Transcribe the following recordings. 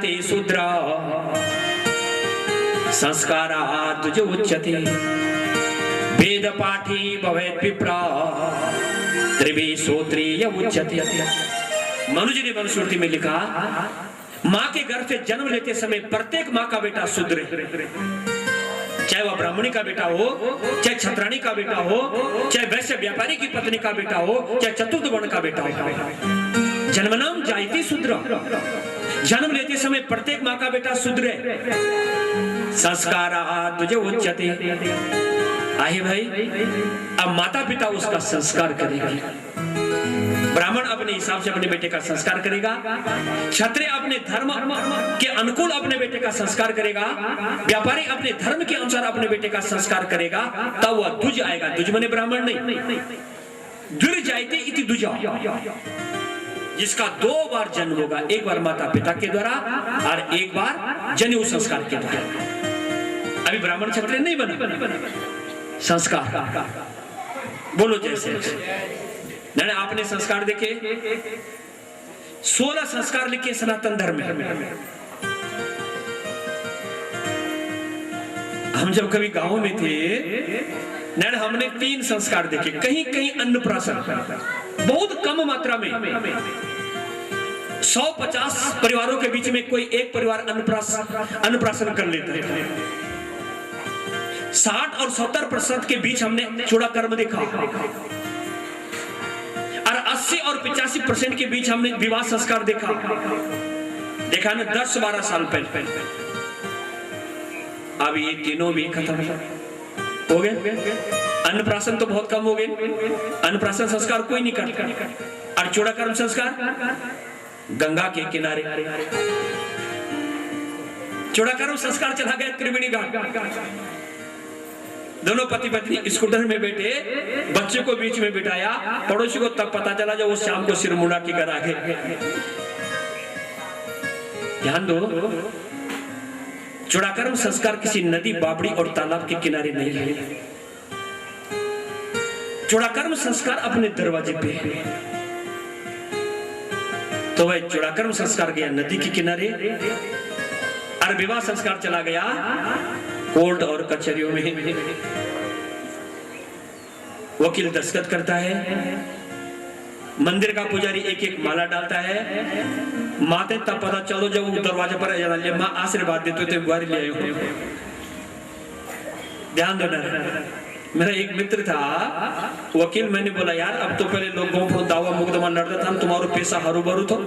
जायते शूद्र संस्कारात् द्विज उच्यते वेद पाठी भवेत् विप्र त्रिवी श्रोत्रिय उच्यते। मनुज ने मनुस्मृति में लिखा, माँ के गर्भ से जन्म लेते समय प्रत्येक माँ का बेटा शूद्र है, चाहे वह ब्राह्मणी का बेटा हो, चाहे छत्राणी का बेटा हो, चाहे वैश्य व्यापारी की पत्नी का बेटा हो, चाहे चतुर्थ वर्ण का बेटा हो। जन्मनाम जायते शूद्र, जन्म लेते समय प्रत्येक माँ का बेटा शूद्र है। संस्कारात् द्विज उच्यते। आइए भाई, अब माता पिता उसका संस्कार करेंगे। ब्राह्मण अपने हिसाब से अपने बेटे का संस्कार करेगा, क्षत्रिय अपने धर्म के अनुकूल अपने बेटे का संस्कार करेगा, व्यापारी अपने धर्म के अनुसार अपने बेटे का संस्कार करेगा, तब वह द्विज आएगा। द्विज माने ब्राह्मण नहीं, द्विज जायते इति द्विज, जिसका 2 बार जन्म होगा, एक बार माता पिता के द्वारा और एक बार जनेऊ संस्कार के द्वारा। अभी ब्राह्मण क्षत्रिय नहीं बना, संस्कार बोलो जैसे नहीं। आपने संस्कार देखे 16 संस्कार लिखे सनातन धर्म में। हम जब कभी गांव में थे नैन, हमने 3 संस्कार देखे। कहीं कहीं अन्नप्राशन, बहुत कम मात्रा में 150 परिवारों के बीच में कोई एक परिवार अन्नप्राशन कर लेता है। 60 और 70% के बीच हमने चूड़ा कर्म देखा, और 80 और 85% के बीच हमने विवाह संस्कार देखा ना 10-12 साल पहले। अब ये तीनों भी खत्म हो गए। अन्नप्राशन तो बहुत कम हो गए, अन्नप्राशन संस्कार कोई नहीं करता। और चूड़ा कर्म संस्कार गंगा के किनारे, चूड़ा कर्म संस्कार चला गया त्रिवेणी घाट। दोनों पति पत्नी स्कूटर में बैठे, बच्चे को बीच में बिठाया, पड़ोसी को तब पता चला जब वो शाम को सिर मुड़ा के घर आ गए। ध्यान दो, चूड़ाकर्म संस्कार किसी नदी, बावड़ी और तालाब के किनारे नहीं है। चूड़ाकर्म संस्कार अपने दरवाजे पे है। तो वह चूड़ाकर्म संस्कार गया नदी के किनारे, और विवाह संस्कार चला गया कोर्ट और कचहरियों में। वकील दस्तखत करता है, मंदिर का पुजारी एक एक माला डालता है। माते तब पता चलो जब वो दरवाजे पर माँ आशीर्वाद देते थे, गुआरी ले आयो। ध्यान देना। मेरा एक मित्र था वकील, मैंने बोला यार अब तो पहले लोगों को दावा मुकदमा लड़ता था, तुम्हारा पैसा हरू भरू था,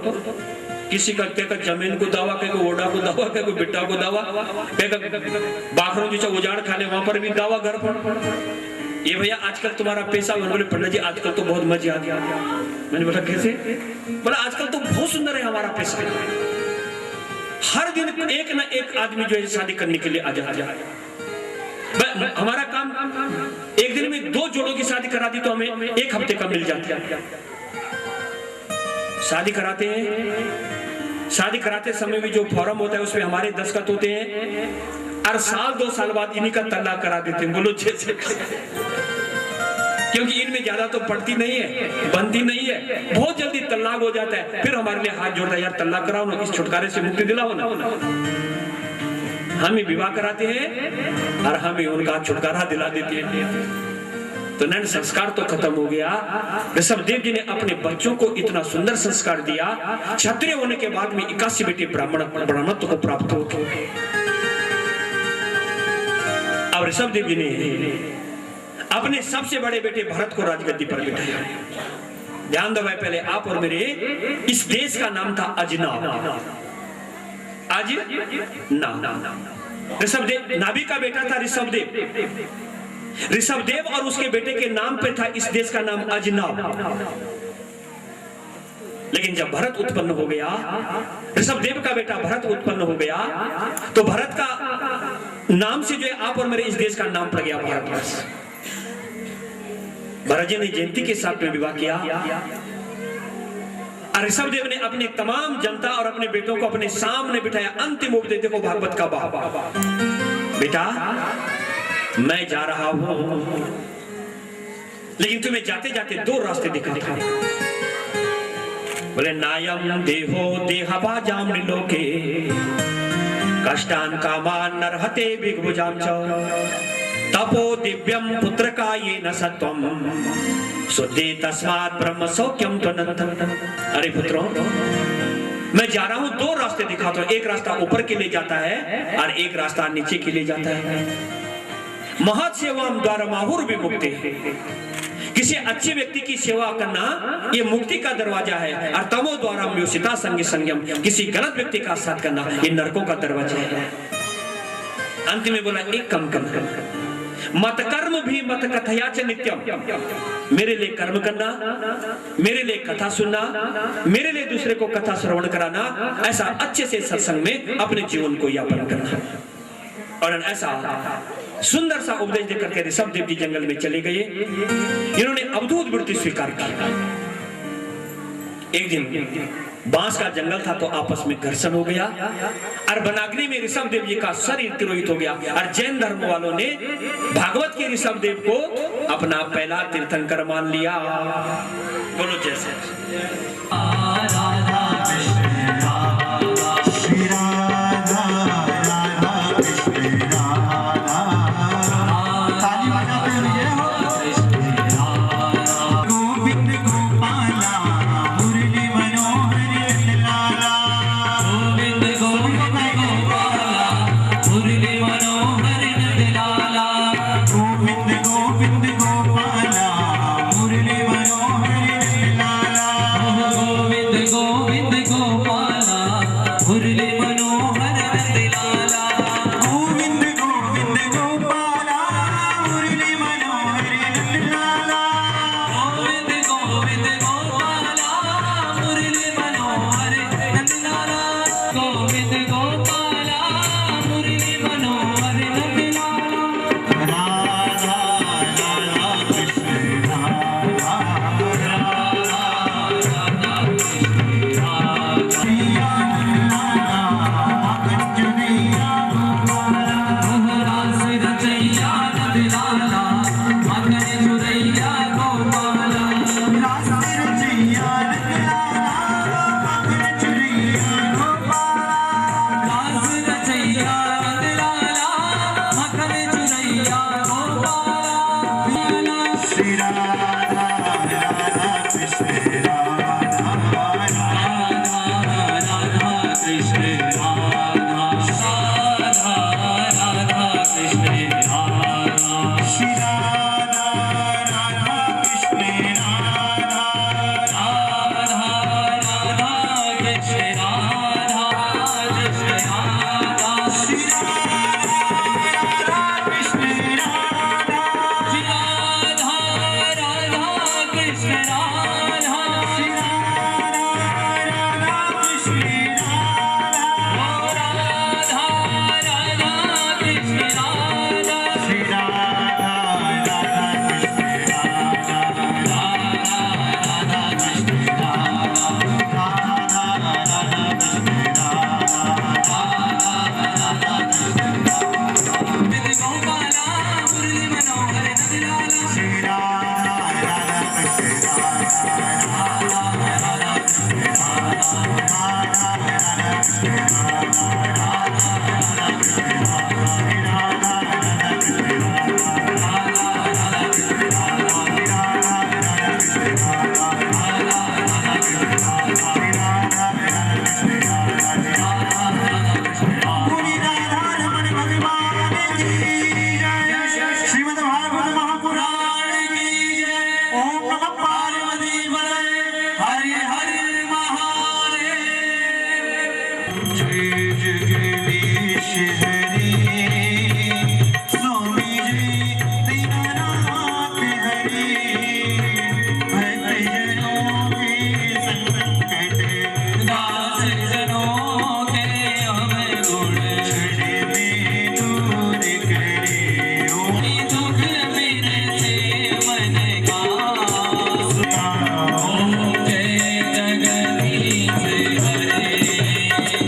किसी का जमीन को दावा, कहीं ओडा को दावा, कहीं बेटा को दावा, बाखरों जो उजाड़ खाने वहां पर भी दावा घर पर। ये भैया आजकल तुम्हारा पैसा। मैंने बोले पंडित जी आजकल तो बहुत मजे आ गया। मैंने बोला कैसे? बोला आजकल तो बहुत सुंदर है हमारा पैसा, हर दिन एक ना एक आदमी जो है शादी करने के लिए आ जाए। हमारा काम एक दिन में 2 जोड़ों की शादी करा दी तो हमें 1 हफ्ते का मिल जाता है। शादी कराते हैं, शादी कराते समय भी जो फॉर्म होता है उसमें हमारे दस्तखत होते हैं, और 1-2 साल बाद इन्हीं का तलाक करा देते हैं। बोलो जैसे, क्योंकि इनमें ज्यादा तो पड़ती नहीं है, बनती नहीं है, बहुत जल्दी तलाक हो जाता है। फिर हमारे लिए हाथ जोड़ता है, यार तलाक कराओ ना, इस छुटकारे से मुक्ति दिलाओ ना। हम ही विवाह कराते हैं और हम ही उनका छुटकारा दिला देते हैं। तो नैन संस्कार तो खत्म हो गया। ऋषभदेव जी ने अपने बच्चों को इतना सुंदर संस्कार दिया, क्षत्रिय होने के बाद में 81 बेटे ब्राह्मणत्व को प्राप्त हो गए। अब ऋषभदेव जी ने अपने सबसे बड़े बेटे भरत को राजगद्दी पर बिठाया। ध्यान दो भाई, पहले आप और मेरे इस देश का नाम था अजनाब। ऋषभदेव नाभि का बेटा था ऋषभदेव। ऋषभदेव और उसके बेटे के नाम पे था इस देश का नाम अजनाब। लेकिन जब भरत उत्पन्न हो गया, ऋषभदेव का बेटा भरत उत्पन्न हो गया, तो भरत का नाम से जो है आप और मेरे इस देश का नाम पड़ गया भारतवर्ष। भरत जी ने जयंती के साथ में विवाह किया, और ऋषभदेव ने अपने तमाम जनता और अपने बेटों को अपने सामने बिठाया। अंतिम उपदेश देखो भागवत का बेटा, मैं जा रहा हूं, लेकिन तुम्हें जाते जाते 2 रास्ते दिखाता हूं। बोले नायम देहो देहबाजाम लोके कष्टान कामान नरहते विभुजाम च तपो दिव्यम पुत्रका ये न सत्वम शुद्धि तस्मात् ब्रह्म सौख्यम त्वनंतम। अरे पुत्रों, मैं जा रहा हूं, दो रास्ते दिखाता हूं। एक रास्ता ऊपर के लिए जाता है और एक रास्ता नीचे के लिए जाता है। महत् सेवाम द्वारा माहुर विमुक्ति। किसी अच्छे व्यक्ति की सेवा करना ये मुक्ति का दरवाजा है, और तमो द्वारा म्यूसिता संग संयम, किसी गलत व्यक्ति का साथ करना ये नरकों का दरवाजा है। अंत में बोला एक कम मत कर्म भी मत कथया च नित्यम। मेरे लिए कर्म करना, मेरे लिए कथा सुनना, मेरे लिए दूसरे को कथा श्रवण कराना, ऐसा अच्छे से सत्संग में अपने जीवन को यापन करना। और ऐसा सुंदर सा उपदेश देकर के ऋषभ देव जी जंगल में चले गए। इन्होंने अवधूत वृत्ति स्वीकार की। एक दिन बांस का जंगल था तो आपस में घर्षण हो गया और वनाग्नि में ऋषभ देव जी का शरीर तिरोहित हो गया। और जैन धर्म वालों ने भागवत के ऋषभ देव को अपना पहला तीर्थंकर मान लिया। बोलो जैसे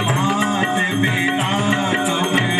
हाथ बेटा तुम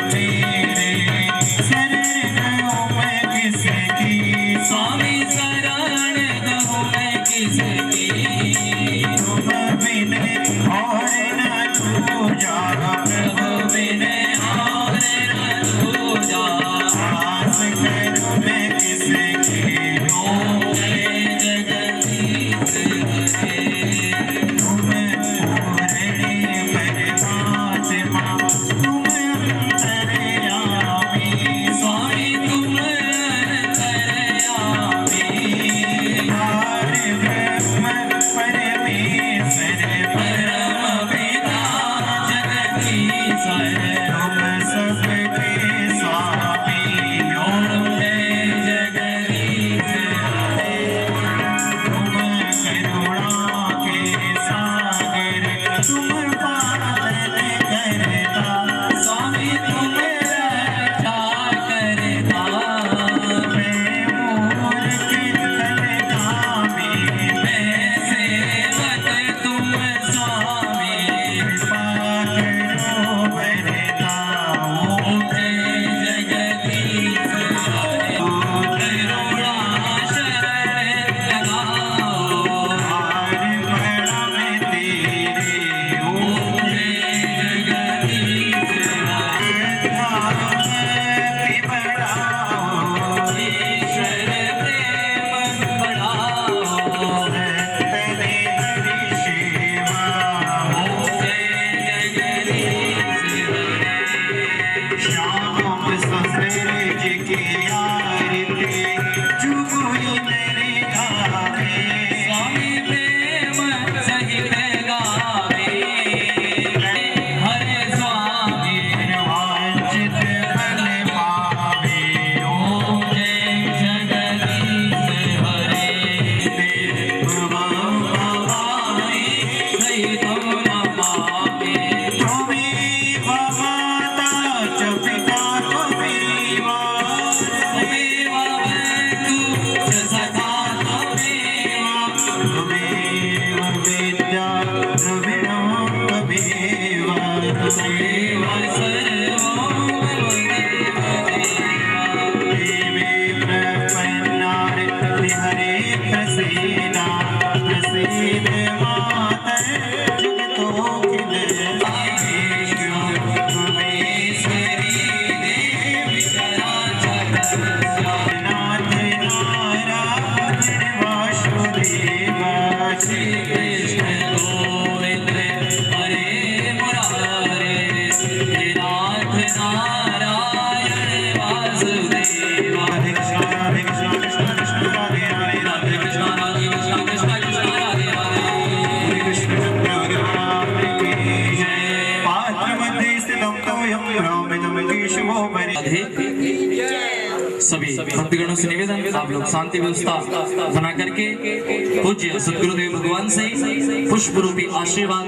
सभी भक्तगणों से निवेदन आप लोग शांति व्यवस्था बना करके पूज्य सद्गुरुदेव भगवान से पुष्प रूपी आशीर्वाद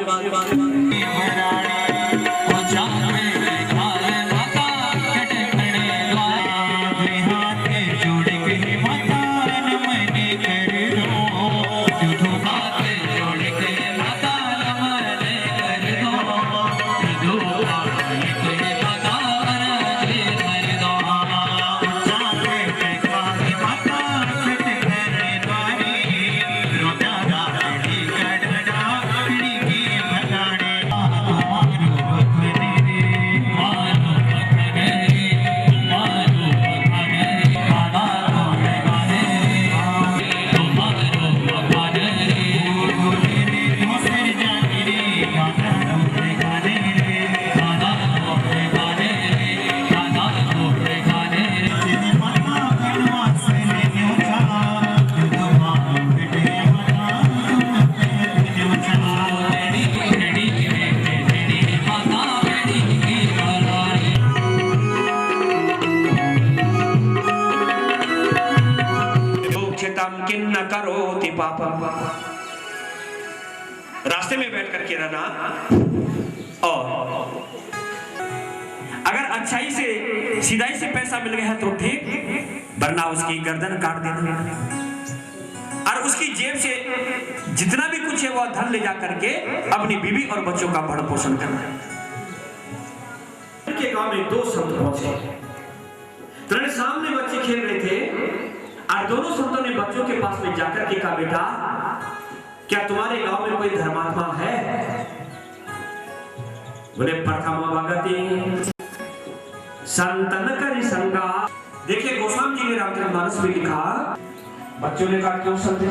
किन्न करोति पापम। रास्ते में बैठ कर के रहना और अगर अच्छाई से सीधाई से पैसा मिल गया तो ठीक, वरना उसकी गर्दन काट देना और उसकी जेब से जितना भी कुछ है वह धन ले जा करके अपनी बीवी और बच्चों का भरण पोषण करना। उनके गांव में दो संत पहुंचे, तो सामने बच्चे खेल रहे थे और दोनों संतों ने बच्चों के पास में जाकर के कहा, बेटा क्या तुम्हारे गांव में कोई धर्मात्मा है? बोले प्रथम भगति संतन करि संगा। देखिए गोस्वामी जी ने रामचरितमानस में लिखा, बच्चों ने कहा क्यों संत जी?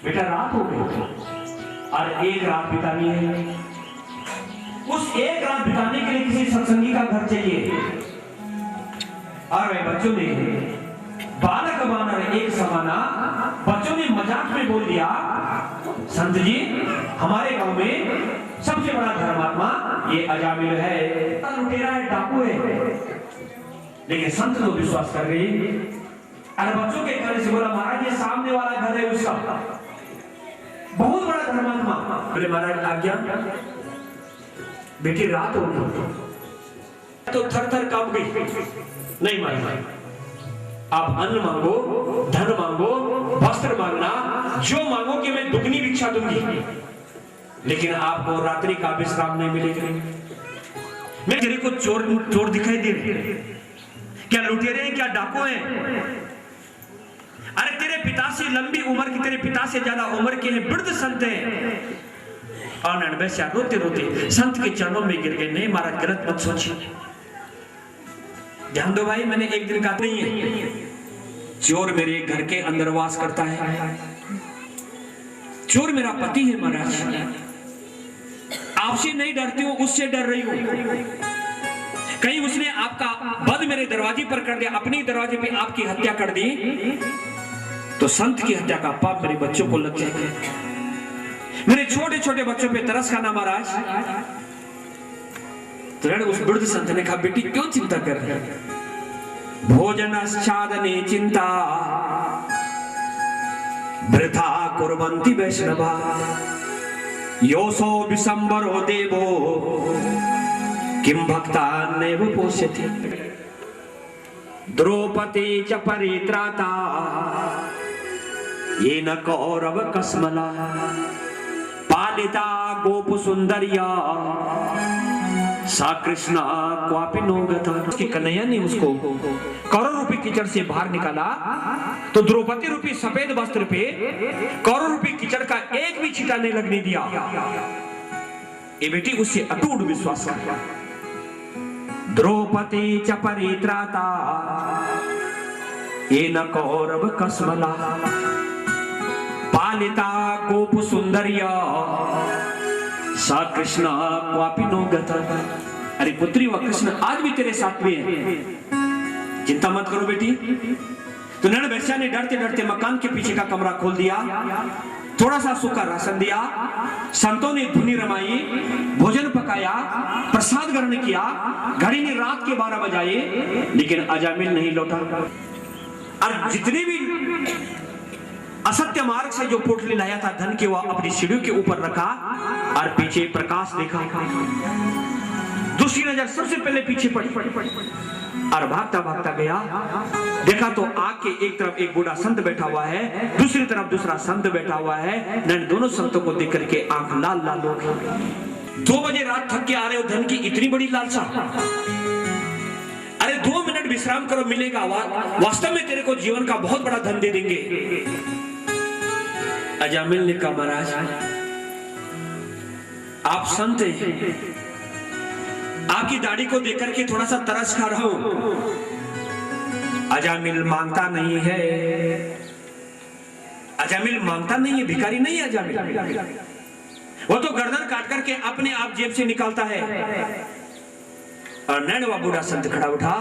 बेटा रात हो गई और एक रात बितानी है, उस एक रात बिताने के लिए किसी सत्संगी का घर चाहिए। और वे बच्चों ने बालक बानर एक समाना, बच्चों ने मजाक में बोल दिया, संत जी हमारे गांव में सबसे बड़ा धर्मात्मा ये अजामिल है, लुटेरा है, डाकू है, लेकिन संत लोग विश्वास कर गए। अरे बच्चों के कहने से बोला महाराज ये सामने वाला घर है उसका, बहुत बड़ा धर्मात्मा। बोले महाराज आज्ञा, बेटी रात हो गई तो थर थर कांप गई, नहीं महाराज आप अन्न मांगो, धन मांगो, वस्त्र मांगना, जो मांगोगे मैं दुगनी भिक्षा दूंगी, लेकिन आपको रात्रि का विश्राम नहीं मिलेगा। मैं तेरे को चोर दिखाई दे रहे, क्या लुटेरे हैं, क्या डाकू हैं? अरे तेरे पिता से लंबी उम्र की, तेरे पिता से ज्यादा उम्र के हैं, वृद्ध संत हैं। और नरवैश्या रोते रोते संत के चरणों में गिर गए। नहीं महाराज गलत मत सोचिए, ध्यान दो भाई, मैंने एक दिन कहा नहीं है, चोर मेरे घर के अंदर वास करता है, चोर मेरा पति है महाराज, आपसे नहीं डरती हूं, उससे डर रही हूं। कहीं उसने आपका वध मेरे दरवाजे पर कर दिया, अपने दरवाजे पे आपकी हत्या कर दी, तो संत की हत्या का पाप मेरे बच्चों को लग जाएगा। मेरे छोटे छोटे बच्चों पे तरस खाना महाराज। तो उस वृद्ध संत ने कहा बेटी क्यों चिंता कर रहे हैं? भोजनश्चादने चिंता वृथा कुर्वन्ति वैष्णवा, योसो विशंबरो देवो किं भक्तान्नेव पोष्यति। द्रौपदी च परित्राता येन कौरव कस्मला, पालिता गोप सुंदरिया सा कृष्णा क्वापि नो गता। उसकी कन्हैया ने उसको करोड़ रुपए कीचड़ से बाहर निकाला, तो द्रौपदी रूपी सफेद वस्त्र पे करोड़ रुपए कीचड़ का एक भी छींटा नहीं लगने दिया। ये बेटी उससे अटूट विश्वास कर। द्रौपदी च परित्राता येन कौरव कस्मला, पालिता गोप सुंदरिया सा कृष्णा क्वापि नो गता। अरे पुत्री व कृष्ण आज भी तेरे साथ में है, चिंता मत करो बेटी। तो नरवैश्या ने डरते डरते मकान के पीछे का कमरा खोल दिया, थोड़ा सा सूखा राशन दिया, संतों ने धुनी रमाई, भोजन पकाया, प्रसाद ग्रहण किया। घड़ी ने रात के 12 बजाए, लेकिन अजामिल नहीं लौटा। और जितने भी असत्य मार्ग से जो पोटली लाया था धन के, वह अपनी सीढ़ियों के ऊपर रखा और पीछे प्रकाश देखा। दूसरी नजर सबसे पहले पीछे पड़ी और भागता भागता गया, देखा तो आग के एक तरफ एक बूढ़ा संत बैठा हुआ है, दूसरी तरफ दूसरा संत बैठा हुआ है। नैन दोनों संतों को देख करके आंख लाल लाल हो गई। 2 बजे रात थक के आ रहे हो, धन की इतनी बड़ी लालसा? अरे 2 मिनट विश्राम करो, मिलेगा। वास्तव में तेरे को जीवन का बहुत बड़ा धन दे देंगे। अजामिल ने कहा महाराज आप संत हैं, आपकी दाढ़ी को देख करके थोड़ा सा तरस खा रहा हूं। अजामिल मांगता नहीं है, अजामिल मांगता नहीं है, भिखारी नहीं है अजामिल। वो तो गर्दन काट करके अपने आप जेब से निकालता है। और नैनवा बूढ़ा संत खड़ा उठा,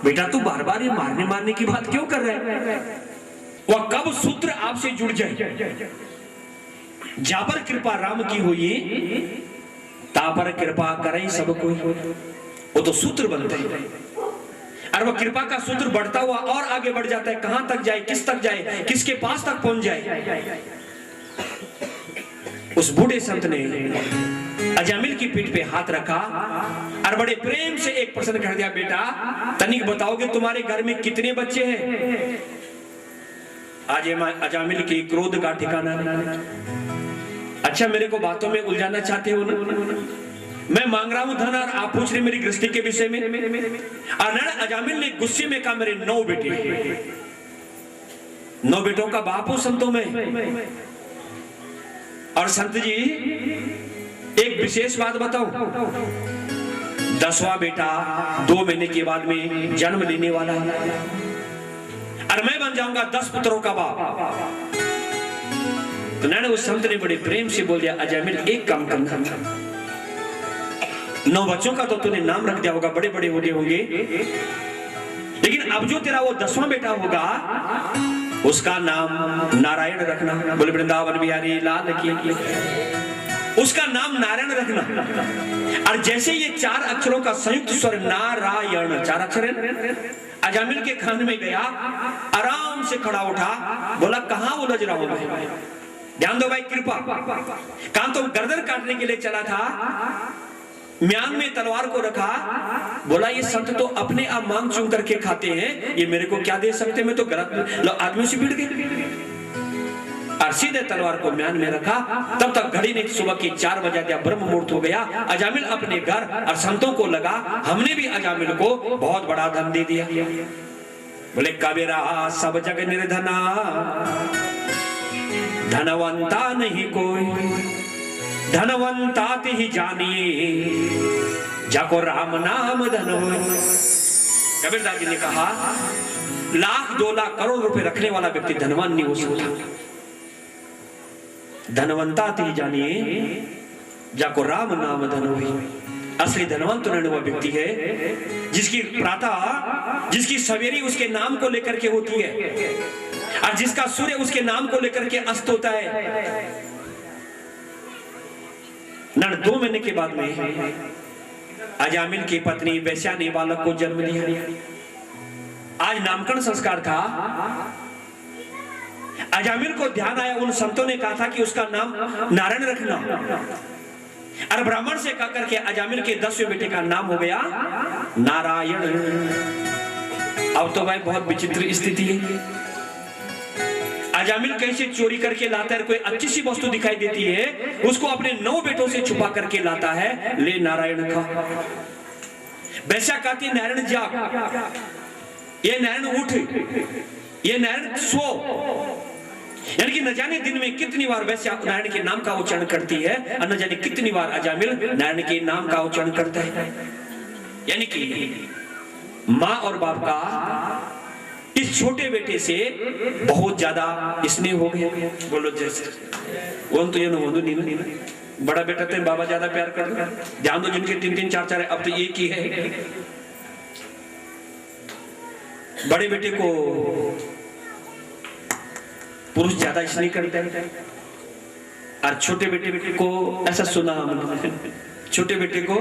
बेटा तू बार बार ये मारने मारने की बात क्यों कर रहे है? वह कब सूत्र आपसे जुड़ जाए। जापर कृपा राम की हुई, तापर कृपा करे सब कोई। वो तो सूत्र बनते हैं और वह कृपा का सूत्र बढ़ता हुआ और आगे बढ़ जाता है। कहां तक जाए, किस तक जाए, किसके पास तक पहुंच जाए। उस बूढ़े संत ने अजामिल की पीठ पे हाथ रखा और बड़े प्रेम से एक प्रश्न कर दिया, बेटा तनिक बताओगे तुम्हारे घर में कितने बच्चे हैं? आज अजामिल के क्रोध का ठिकाना नहीं। अच्छा मेरे को बातों में उलझाना चाहते हो ना? मैं मांग रहा हूं धन और आप पूछ रहे मेरी गृहस्थी के विषय में। और अजामिल ने गुस्से में कहा मेरे 9 बेटे, 9 बेटों का बाप हूं संतों में। और संत जी एक विशेष बात बताऊं, 10वां बेटा 2 महीने के बाद में जन्म लेने वाला है और मैं बन जाऊंगा 10 पुत्रों का बाप। तो नैन उस संत ने बड़े प्रेम से बोल दिया, अजामिल एक काम करना, 9 बच्चों का तो तूने नाम रख दिया होगा, बड़े बड़े हो गए होंगे, लेकिन अब जो तेरा वो 10वां बेटा होगा उसका नाम नारायण रखना। बोले वृंदावन बिहारी लाल की। उसका नाम नारायण रखना। और जैसे ये 4 अक्षरों का संयुक्त स्वर नारायण, 4 अक्षर है, अजामिल के कान में गया, आराम से खड़ा उठा, बोला कहां उलझ रहा हूं मैं। ध्यान दो भाई, कृपा। कहां तो गर्दन काटने के लिए चला था, म्यान में तलवार को रखा, बोला ये संत तो अपने आप मांग चूम करके खाते हैं, ये मेरे को क्या दे सकते, मैं तो गलत आदमी से भिड़ गए। और सीधे तलवार को म्यान में रखा। तब तक घड़ी ने सुबह की 4 बजा दिया, ब्रह्म मुहूर्त हो गया। अजामिल अपने घर और संतों को लगा, हमने भी अजामिल को बहुत बड़ा धन दे दिया। बोले कबीरा सब जग निर्धना, धनवंता नहीं कोई, धनवंता ही जानिए, जाको राम नाम धन होय। कबीरदास जी ने कहा, 1 लाख 2 लाख करोड़ रुपए रखने वाला व्यक्ति धनवान नहीं हो सकता। धनवंता ही जानिए, जाको राम नाम धन होय। असली धनवंत वह व्यक्ति है जिसकी प्रातः, जिसकी सवेरी उसके नाम को लेकर के होती है, और जिसका सूर्य उसके नाम को लेकर के अस्त होता है। 2 महीने के बाद में अजामिल की पत्नी वैश्या ने बालक को जन्म दिया। आज नामकरण संस्कार था। अजामिल को ध्यान आया, उन संतों ने कहा था कि उसका नाम नारायण रखना, और ब्राह्मण से कहा करके अजामिल के 10वें बेटे का नाम हो गया नारायण। अब तो भाई बहुत विचित्र स्थिति है। अजामिल कैसे चोरी करके लाता है, कोई अच्छी सी वस्तु दिखाई देती है, उसको अपने 9 बेटों से छुपा करके लाता है, ले नारायण खा। वैसा कहती नारायण जाग, ये नारायण उठ, ये नारायण सो। यानी कि न जाने दिन में कितनी बार वैसे नारायण के नाम का उच्चारण करती है, और न जाने कितनी बार अजामिल नारायण के नाम का उच्चारण करता है। यानी कि माँ और बाप का इस छोटे बेटे से बहुत ज्यादा स्नेह हो गया। बोलो जैसे वो तो ये नहीं, बड़ा बेटा तो बाबा ज्यादा प्यार करता। ध्यान दो, जिनके 3-3 4-4 है, अब तो एक ही है। बड़े बेटे को पुरुष ज्यादा स्नेह करते हैं, और छोटे बेटे को ऐसा सुना, छोटे बेटे को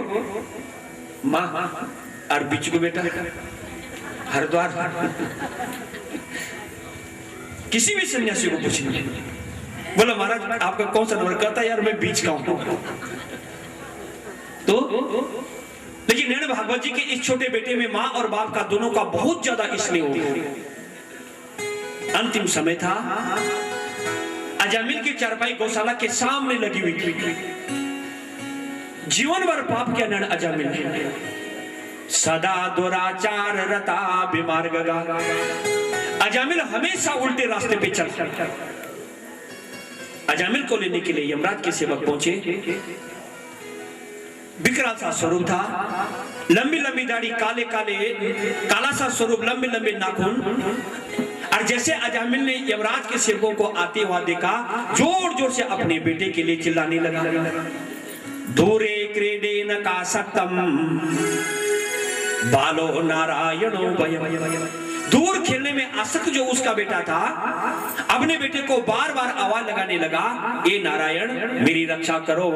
माँ और बीच को बेटा हरिद्वार। किसी भी सन्यासी को पूछिए, बोला महाराज आपका कौन सा नंबर, कहता यार मैं बीच का हूं। तो लेकिन नैण भागवत जी के इस छोटे बेटे में माँ और बाप का दोनों का बहुत ज्यादा स्नेह हो गया। अंतिम समय था, अजामिल की चारपाई गौशाला के सामने लगी हुई थी। जीवन भर पाप किया नैण अजामिल ने, सदा दुराचार रता विमार्ग गा। अजामिल हमेशा उल्टे रास्ते पे चल। अजामिल को लेने के लिए यमराज के सेवक पहुंचे। विकराल सा स्वरूप था, लंबी लंबी दाढ़ी, काले काले काला सा स्वरूप, लंबे लंबे नाखून। और जैसे अजामिल ने यमराज के सेवकों को आते हुआ देखा, जोर जोर से अपने बेटे के लिए चिल्लाने लगा, दूरे क्रीडेन का सत्तम बालो नारायणो भयम। दूर खेलने में आसक्त जो उसका बेटा था, अपने बेटे को बार बार आवाज लगाने लगा, ए नारायण मेरी रक्षा करो।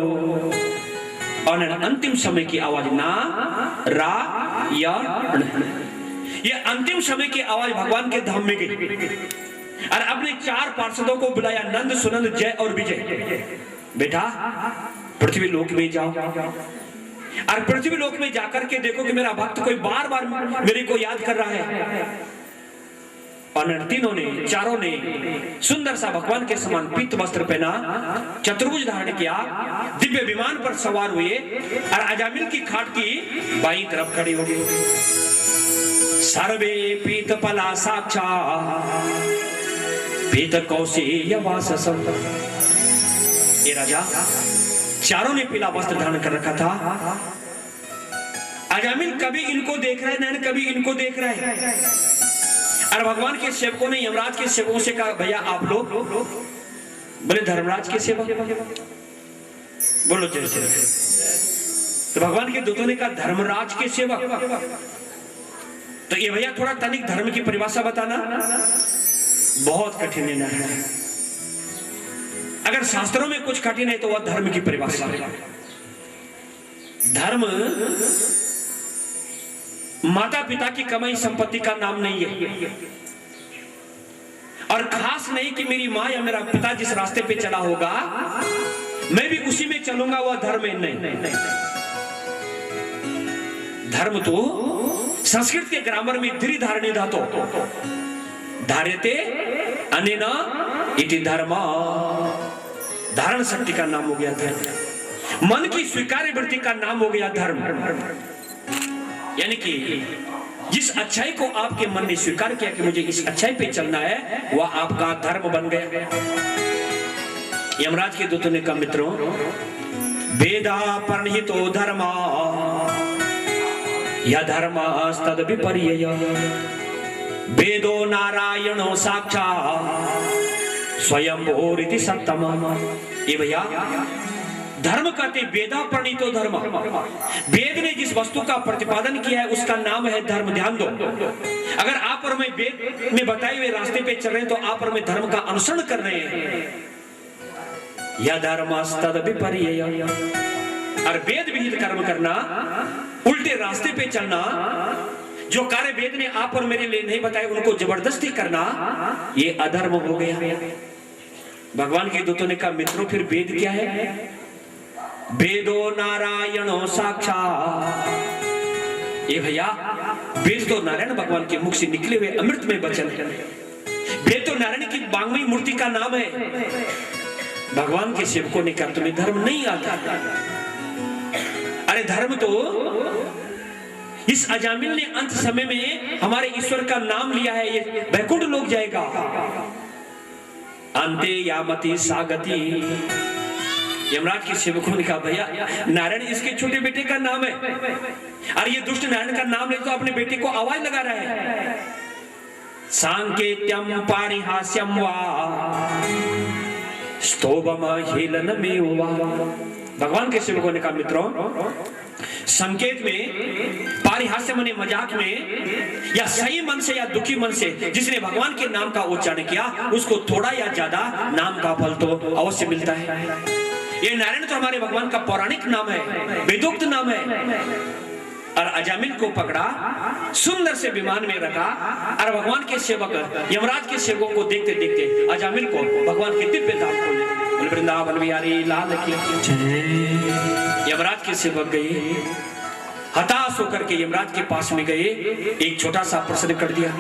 और अंतिम समय की आवाज ना रा या, ये अंतिम समय की आवाज भगवान के धाम में गई। और अपने 4 पार्षदों को बुलाया, नंद, सुनंद, जय और विजय। बेटा पृथ्वी लोक में जाओ, और पृथ्वी लोक में जाकर के देखो कि मेरा भक्त कोई बार बार मेरे को याद कर रहा है। और तीनों ने, चारों ने सुंदर सा भगवान के समान पीत वस्त्र पहना, चतुर्भुज धारण किया, दिव्य विमान पर सवार हुए, और अजामिल की खाट की बाईं तरफ खड़े हो गए। सर्वे पीत पला साक्षा पीत कौशेय वाससम। ये राजा चारों ने पीला वस्त्र धारण कर रखा था। अजामिल कभी इनको देख रहा है, नैन कभी इनको देख रहा है। और भगवान के सेवकों ने यमराज के सेवकों से कहा, भैया आप लोग, बोले धर्मराज के सेवक, बोलो जैसे। तो भगवान के दूतों ने कहा धर्मराज के सेवक। तो ये भैया थोड़ा तनिक धर्म की परिभाषा बताना, बहुत कठिन है। अगर शास्त्रों में कुछ कठिन है तो वह धर्म की परिभाषा है। धर्म माता पिता की कमाई संपत्ति का नाम नहीं है, और खास नहीं कि मेरी माँ या मेरा पिता जिस रास्ते पे चला होगा मैं भी उसी में चलूंगा, वह धर्म है नहीं। धर्म तो संस्कृत के ग्रामर में धीरे धारणी धातो धार्यते अनेना इति धर्म, धारण शक्ति का नाम हो गया धर्म, मन की स्वीकार्य वृत्ति का नाम हो गया धर्म। यानी कि जिस अच्छाई को आपके मन ने स्वीकार किया कि मुझे इस अच्छाई पे चलना है, वह आपका धर्म बन गया। यमराज के दूतों ने कहा, मित्रों, वेदा परिहितो धर्म या धर्म तद विपर्यय, वेदो नारायणो साक्षात् स्वयंभूरिति सत्तम। ये भैया धर्म कहते वेदा प्रणीतो धर्म, वेद ने जिस वस्तु का प्रतिपादन किया है उसका नाम है धर्म। ध्यान दो, अगर आप और मैं वेद में बताए हुए रास्ते पे चल रहे हैं तो आप और मैं धर्म का अनुसरण कर रहे हैं। यह धर्म तद विपर्यय, और वेद विहित कर्म करना, उल्टे रास्ते पे चलना, जो कार्य वेद ने आप और मेरे लिए नहीं बताए उनको जबरदस्ती करना, ये अधर्म हो गया। भगवान के दूतों ने कहा, मित्रों, फिर वेद क्या है? वेदो नारायणो साक्षात्। ये भैया वेद तो नारायण भगवान के मुख से निकले हुए अमृत में वचन है। वेद तो नारायण की बांग्मयी मूर्ति का नाम है। भगवान के सेवकों ने कहा, तुम्हें धर्म नहीं आता। अरे धर्म तो इस अजामिल ने अंत समय में हमारे ईश्वर का नाम लिया है, ये वैकुंठ लोक जाएगा। अंते यामति सागति। यमराज के सेवकों ने कहा, भैया नारायण इसके छोटे बेटे का नाम है, और ये दुष्ट नारायण का नाम ले तो अपने बेटे को आवाज लगा रहा है। सांकेत्यम पारिहास्यम वा स्तोभम हेलनमेव वा। भगवान के सेवकों ने कहा, मित्रों, संकेत में, पारिहास्य मने मजाक में, या सही मन से या दुखी मन से जिसने भगवान के नाम का उच्चारण किया उसको थोड़ा या ज्यादा नाम का फल तो अवश्य मिलता है। ये नारायण तो हमारे भगवान का पौराणिक नाम है, वेदोक्त नाम है। और अजामिल को पकड़ा, सुंदर से विमान में रखा, और भगवान के सेवक यमराज के सेवकों को देखते देखते अजामिल को भगवान के दिव्य धाम खोले। बोले वृंदावन बिहारी लाल की। यमराज के सेवक गए, हताश होकर के यमराज के पास में गए, एक छोटा सा प्रश्न कर दिया,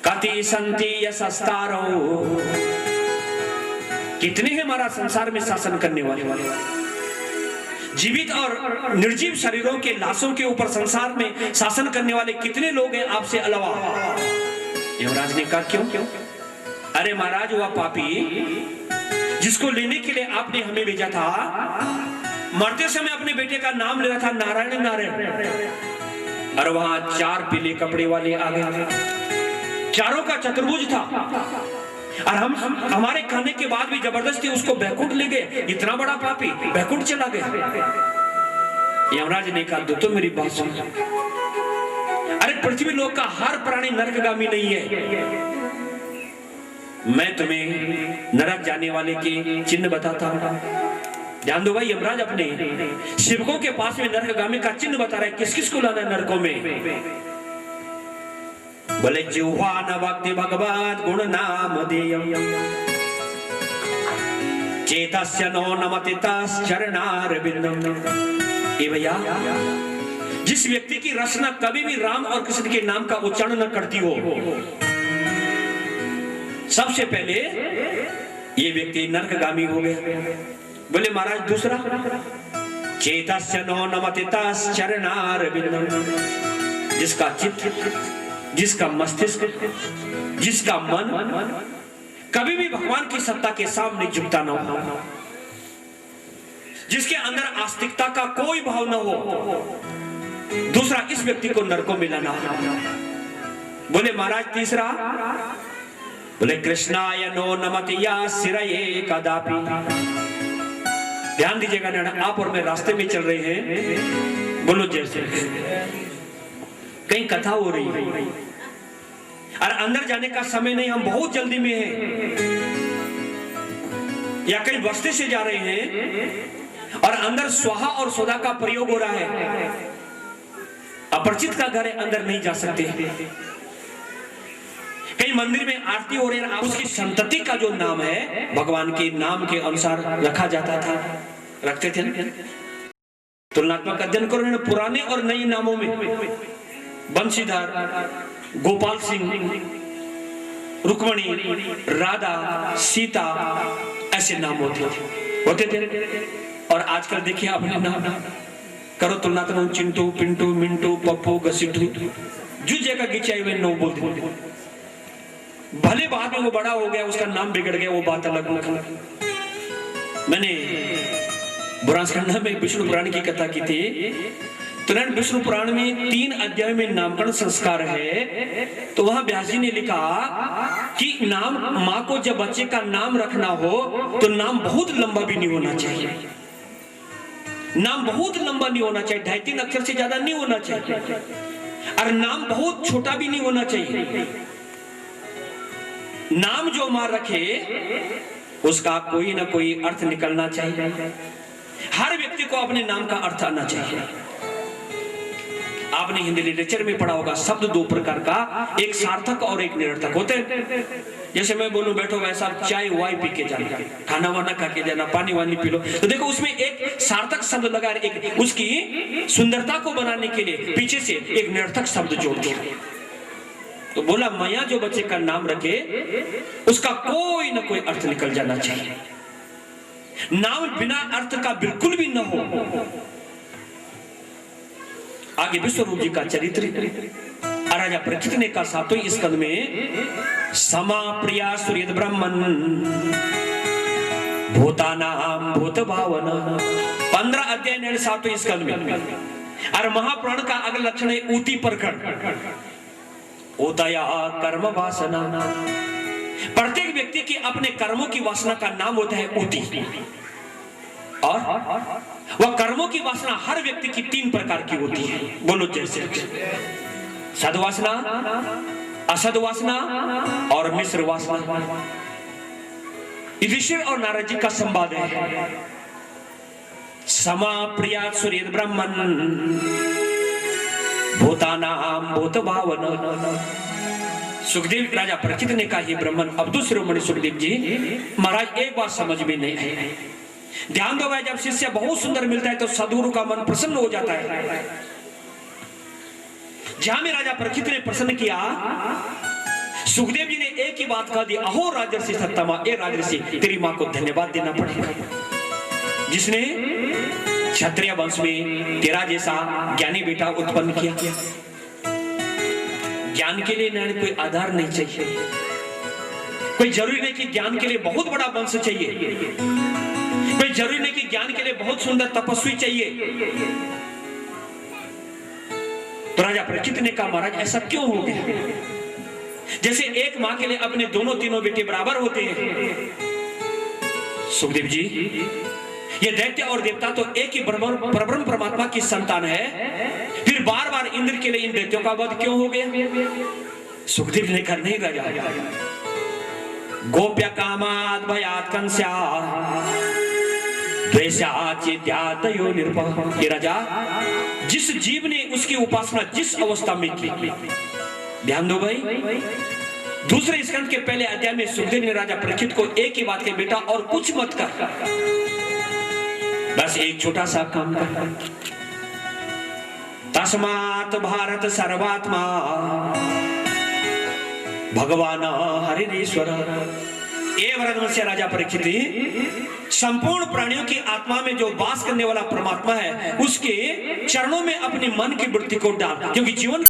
कति संति यशस्तारो, कितने हैं हमारा संसार में शासन करने वाले? जीवित और निर्जीव शरीरों के लाशों के ऊपर संसार में शासन करने वाले कितने लोग हैं आपसे अलावा? यमराज ने कहा, क्यों? अरे महाराज, वह पापी जिसको लेने के लिए आपने हमें भेजा था, मरते समय अपने बेटे का नाम ले रहा था, नारायण नारायण, और वहां 4 पीले कपड़े वाले आ गए, चारों का चतुर्भुज था, और हम हमारे कहने के बाद भी जबरदस्ती उसको बैकुंठ ले गए। इतना बड़ा पापी बैकुंठ चला गया। यमराज ने कहा, तो मेरी बात सुन, अरे पृथ्वी लोक का हर प्राणी नरकगामी नहीं है। मैं तुम्हें नरक जाने वाले के चिन्ह बताता हूं। ध्यान दो भाई, यमराज अपने सेवकों के पास में नरकगामी का चिन्ह बता रहा है, किस किस को लाना है नरकों में। बोले जिह्वा न भक्ति भगवत गुण नाम देयम, चेतस्य नो नमति तश्चरणारविंदम। ए भैया, जिस व्यक्ति की रचना कभी भी राम और कृष्ण के नाम का उच्चारण न करती हो, सबसे पहले ये व्यक्ति नरकगामी हो गया। बोले महाराज दूसरा, चेतस्य नो नमति तश्चरणारविंदम, जिसका चित्त, जिसका मस्तिष्क, जिसका मन कभी भी भगवान की सत्ता के सामने झुकता न हो, जिसके अंदर आस्तिकता का कोई भाव न हो, दूसरा इस व्यक्ति को नरकों में लाना। बोले महाराज तीसरा, बोले कृष्णाय नो नमति यासिरये कदापि। ध्यान दीजिएगा ना, आप और मैं रास्ते में चल रहे हैं, बोलो जैसे कहीं कथा हो रही है और अंदर जाने का समय नहीं, हम बहुत जल्दी में हैं। या कहीं बस्ती से जा रहे हैं और अंदर स्वाहा और सोदा का प्रयोग हो रहा है, अपरिचित का घर है, अंदर नहीं जा सकते। कहीं मंदिर में आरती हो रही है, उसकी संतति का जो नाम है भगवान के नाम के अनुसार रखा जाता था, रखते थे ना। तुलनात्मक अध्ययन करो पुराने और नए नामों में, बंशीधर, गोपाल सिंह, रुक्मणी, राधा, सीता, ऐसे नाम होते थे। और आजकल देखिए अपने नाम करो तुलनात्मक, चिंटू, पिंटू, मिंटू, पप्पू, गसिटू, जो जगह गिचाई हुए नो बोल देते। भले बाद में वो बड़ा हो गया, उसका नाम बिगड़ गया, वो बात अलग हो। मैंने बुरांसखंडा में विष्णु पुराण की कथा की थी। तो विष्णु पुराण में 3 अध्याय में नामकरण संस्कार है। तो वहां व्यास जी ने लिखा कि नाम, माँ को जब बच्चे का नाम रखना हो तो नाम बहुत लंबा भी नहीं होना चाहिए, नाम बहुत लंबा नहीं होना चाहिए, 2.5-3 अक्षर से ज्यादा नहीं होना चाहिए, और नाम बहुत छोटा भी नहीं होना चाहिए। नाम जो मां रखे उसका कोई ना कोई अर्थ निकलना चाहिए। हर व्यक्ति को अपने नाम का अर्थ आना चाहिए। आपने हिंदी लिटरेचर में पढ़ा होगा, शब्द 2 प्रकार का, एक सार्थक और एक निरर्थक होते हैं। जैसे मैं बोलूं बैठो भाई साहब चाय वाई पी के जाना, खाना वाना खा के जाना, पानी वानी पी लो, तो देखो उसमें एक सार्थक शब्द लगा, एक उसकी सुंदरता को बनाने के लिए पीछे से एक निरर्थक शब्द जोड़ दो। तो बोला मैया जो बच्चे का नाम रखे उसका कोई ना कोई अर्थ निकल जाना चाहिए, नाम बिना अर्थ का बिल्कुल भी न हो। आगे विश्वरूप जी का चरित्र राजा परीक्षित ने कहा 7वें स्कंद में, समा प्रिया सूर्य ब्राह्मण भूतानाम भूत भावना, 15 अध्याय 7वें स्कंद में। और महापुराण का अगला लक्षण है ऊती प्रकरण, उदया कर्म वासना। प्रत्येक व्यक्ति के अपने कर्मों की वासना का नाम होता है ऊती, और वह कर्मों की वासना हर व्यक्ति की 3 प्रकार की होती है। बोलो जैसे सद्वासना, असद्वासना और मिश्र वासना। ऋषि और नारद जी का संवाद है, समा प्रिया सूर्य ब्राह्मण भूतानाम भूत भावना। सुखदेव राजा परीक्षित ने कहा हे ब्राह्मण, अब्दुल शिरोमणि सुखदेव जी महाराज एक बात समझ में नहीं आई। ध्यान दो भाई, जब शिष्य बहुत सुंदर मिलता है तो सदगुरु का मन प्रसन्न हो जाता है। जहां में राजा परीक्षित ने प्रसन्न किया, सुखदेव जी ने एक ही बात कह दी, अहो राजर्षि सत्तमा, ए राजर्षि तेरी मां को धन्यवाद देना पड़ेगा, जिसने क्षत्रिय वंश में तेरा जैसा ज्ञानी बेटा उत्पन्न किया। ज्ञान के लिए न कोई आधार नहीं चाहिए, कोई जरूरी नहीं कि ज्ञान के लिए बहुत बड़ा वंश चाहिए, कोई जरूरी नहीं कि ज्ञान के लिए बहुत सुंदर तपस्वी चाहिए। तो राजा परीक्षित ने कहा महाराज ऐसा क्यों हो गया? जैसे एक मां के लिए अपने दोनों तीनों बेटे बराबर होते हैं। सुखदेव जी, ये दैत्य और देवता तो एक ही परब्रह्म परमात्मा की संतान है, फिर बार बार इंद्र के लिए इन दैत्यों का वध क्यों हो गया? सुखदेव ने कहा नहीं राजा, गोप्य कामाद भयात कंस्या द्वेषाचिद्यातयो निर्भः। ये राजा, जिस जीव ने उसकी उपासना जिस अवस्था में की, ध्यान दो भाई, दूसरे स्कंद के पहले अध्याय में सुखदेव ने राजा परीक्षित को एक ही बात कही, बेटा और कुछ मत कर, बस एक छोटा सा काम कर। तस्मात् भारत सर्वात्मा भगवान हरिश्वर। ये वरदवंशी राजा परीक्षित, संपूर्ण प्राणियों की आत्मा में जो वास करने वाला परमात्मा है उसके चरणों में अपने मन की वृत्ति को डाल, क्योंकि जीवन